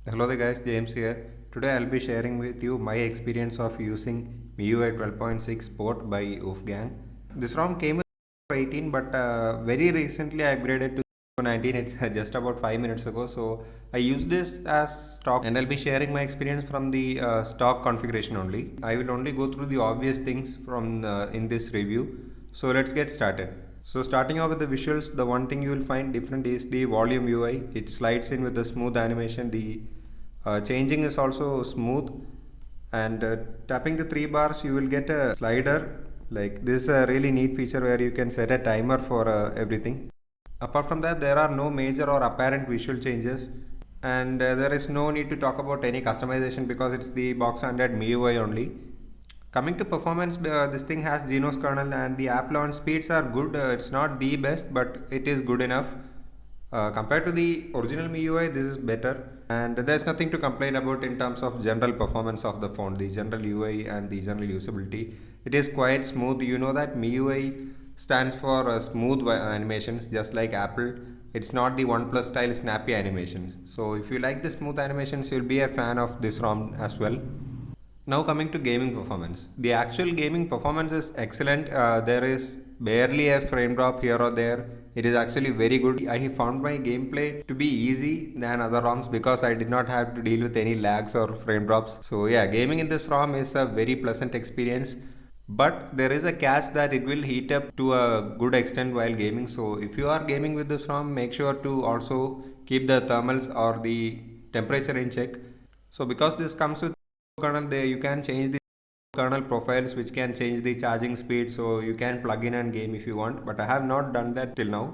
Hello there guys, James here. Today I'll be sharing with you my experience of using MIUI 12.6 port by Wolfgang. This ROM came with 18 but very recently I upgraded to 19. It's just about 5 minutes ago. So I use this as stock and I'll be sharing my experience from the stock configuration only. I will only go through the obvious things from in this review. So let's get started. So starting off with the visuals, the one thing you will find different is the volume UI. It slides in with the smooth animation. The changing is also smooth, and tapping the three bars you will get a slider. Like this is a really neat feature where you can set a timer for everything. Apart from that, there are no major or apparent visual changes, and there is no need to talk about any customization because it's the box standard MIUI only. Coming to performance, this thing has Genos kernel and the app launch speeds are good. It's not the best, but it is good enough. Compared to the original MIUI, this is better, and there's nothing to complain about in terms of general performance of the phone, the general UI and the general usability. It is quite smooth. You know that MIUI stands for smooth animations, just like Apple. It's not the OnePlus style snappy animations. So if you like the smooth animations, you'll be a fan of this ROM as well. Now coming to gaming performance. The actual gaming performance is excellent. There is barely a frame drop here or there. It is actually very good. I found my gameplay to be easy than other ROMs because I did not have to deal with any lags or frame drops. So yeah, gaming in this ROM is a very pleasant experience. But there is a catch that it will heat up to a good extent while gaming. So if you are gaming with this ROM, make sure to also keep the thermals or the temperature in check. So because this comes with kernel, there you can change the kernel profiles which can change the charging speed, so you can plug in and game if you want, but I have not done that till now.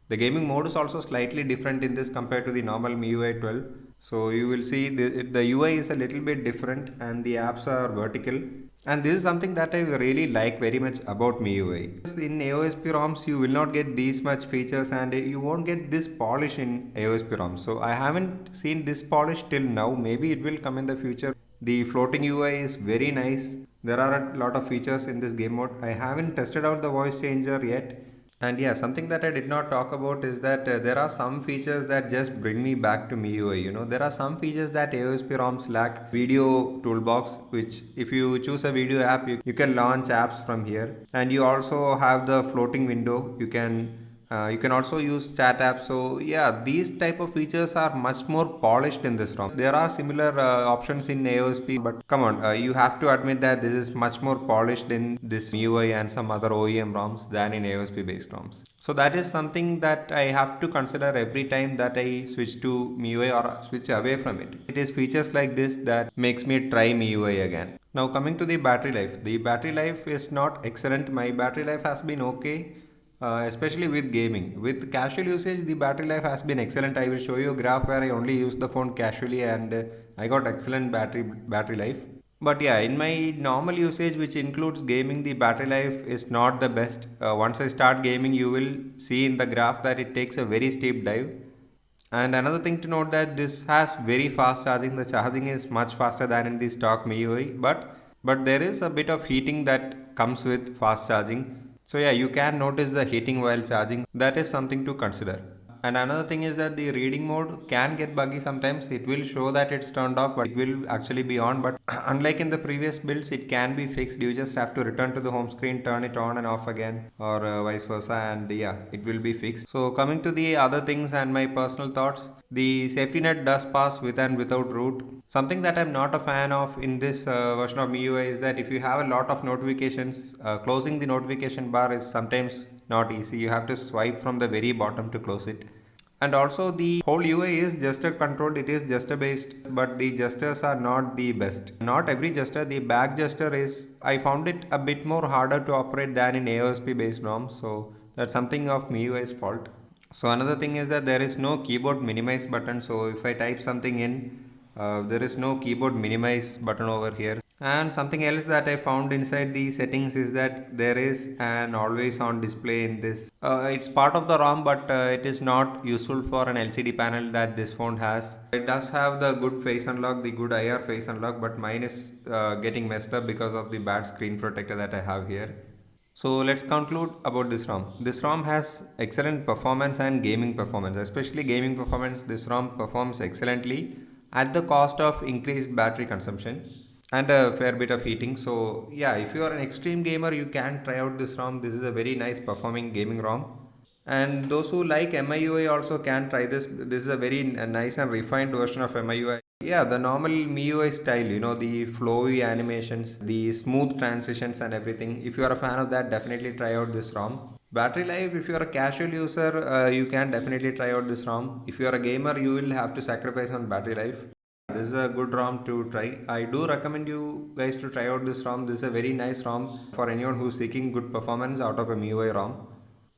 The gaming mode is also slightly different in this compared to the normal MIUI 12. So you will see the UI is a little bit different and the apps are vertical. And this is something that I really like very much about MIUI. In AOSP ROMs, you will not get these much features and you won't get this polish in AOSP ROMs. So I haven't seen this polish till now. Maybe it will come in the future. The floating UI is very nice. There are a lot of features in this game mode. I haven't tested out the voice changer yet, and yeah, something that I did not talk about is that there are some features that just bring me back to MIUI. You know, there are some features that AOSP ROMs lack. Video toolbox, which if you choose a video app, you can launch apps from here. And you also have the floating window. You can also use chat apps. So yeah, these type of features are much more polished in this ROM. There are similar options in AOSP, but come on, you have to admit that this is much more polished in this MIUI and some other OEM ROMs than in AOSP based ROMs. So that is something that I have to consider every time that I switch to MIUI or switch away from it. It is features like this that makes me try MIUI again. Now coming to the battery life. The battery life is not excellent. My battery life has been okay, especially with gaming. With casual usage, the battery life has been excellent. I will show you a graph where I only use the phone casually and I got excellent battery life. But yeah, in my normal usage, which includes gaming, the battery life is not the best. Once I start gaming, you will see in the graph that it takes a very steep dive. And another thing to note that this has very fast charging. The charging is much faster than in the stock MIUI, but there is a bit of heating that comes with fast charging. So yeah, you can notice the heating while charging. That is something to consider. And another thing is that the reading mode can get buggy sometimes. It will show that it's turned off, but it will actually be on. But unlike in the previous builds, it can be fixed. You just have to return to the home screen, turn it on and off again, or vice versa, and yeah, it will be fixed. So coming to the other things and my personal thoughts, the safety net does pass with and without root. Something that I'm not a fan of in this version of MIUI is that if you have a lot of notifications, closing the notification bar is sometimes not easy. You have to swipe from the very bottom to close it. And also the whole UI is gesture controlled, it is gesture based, but the gestures are not the best. Not every gesture, the back gesture is, I found it a bit more harder to operate than in AOSP based ROMs, so that's something of MIUI's fault. So another thing is that there is no keyboard minimize button, so if I type something in, there is no keyboard minimize button over here. And something else that I found inside the settings is that there is an always on display in this. It's part of the ROM, but it is not useful for an LCD panel that this phone has. It does have the good face unlock, the good IR face unlock, but mine is getting messed up because of the bad screen protector that I have here. So let's conclude about this ROM. This ROM has excellent performance and gaming performance, especially gaming performance. This ROM performs excellently, at the cost of increased battery consumption and a fair bit of heating. So yeah, if you are an extreme gamer, you can try out this ROM. This is a very nice performing gaming ROM. And those who like MIUI also can try this. This is a very nice and refined version of MIUI. Yeah, the normal MIUI style, the flowy animations, the smooth transitions and everything. If you are a fan of that, definitely try out this ROM. Battery life, if you are a casual user, you can definitely try out this ROM. If you are a gamer, you will have to sacrifice on battery life. This is a good ROM to try. I do recommend you guys to try out this ROM. This is a very nice ROM for anyone who's seeking good performance out of a MIUI ROM.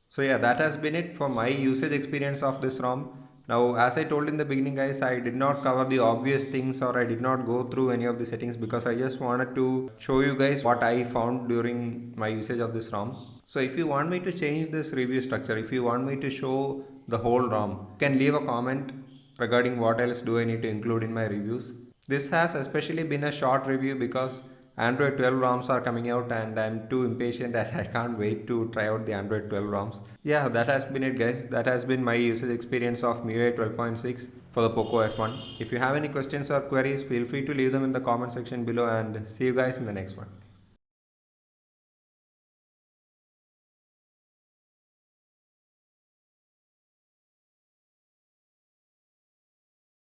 So yeah, that has been it for my usage experience of this ROM. Now, as I told in the beginning, guys, I did not cover the obvious things or I did not go through any of the settings because I just wanted to show you guys what I found during my usage of this ROM. So if you want me to change this review structure, if you want me to show the whole ROM, you can leave a comment regarding what else do I need to include in my reviews. This has especially been a short review because Android 12 ROMs are coming out and I'm too impatient and I can't wait to try out the Android 12 ROMs. Yeah, that has been it, guys. That has been my usage experience of MIUI 12.6 for the Poco F1. If you have any questions or queries, feel free to leave them in the comment section below and see you guys in the next one.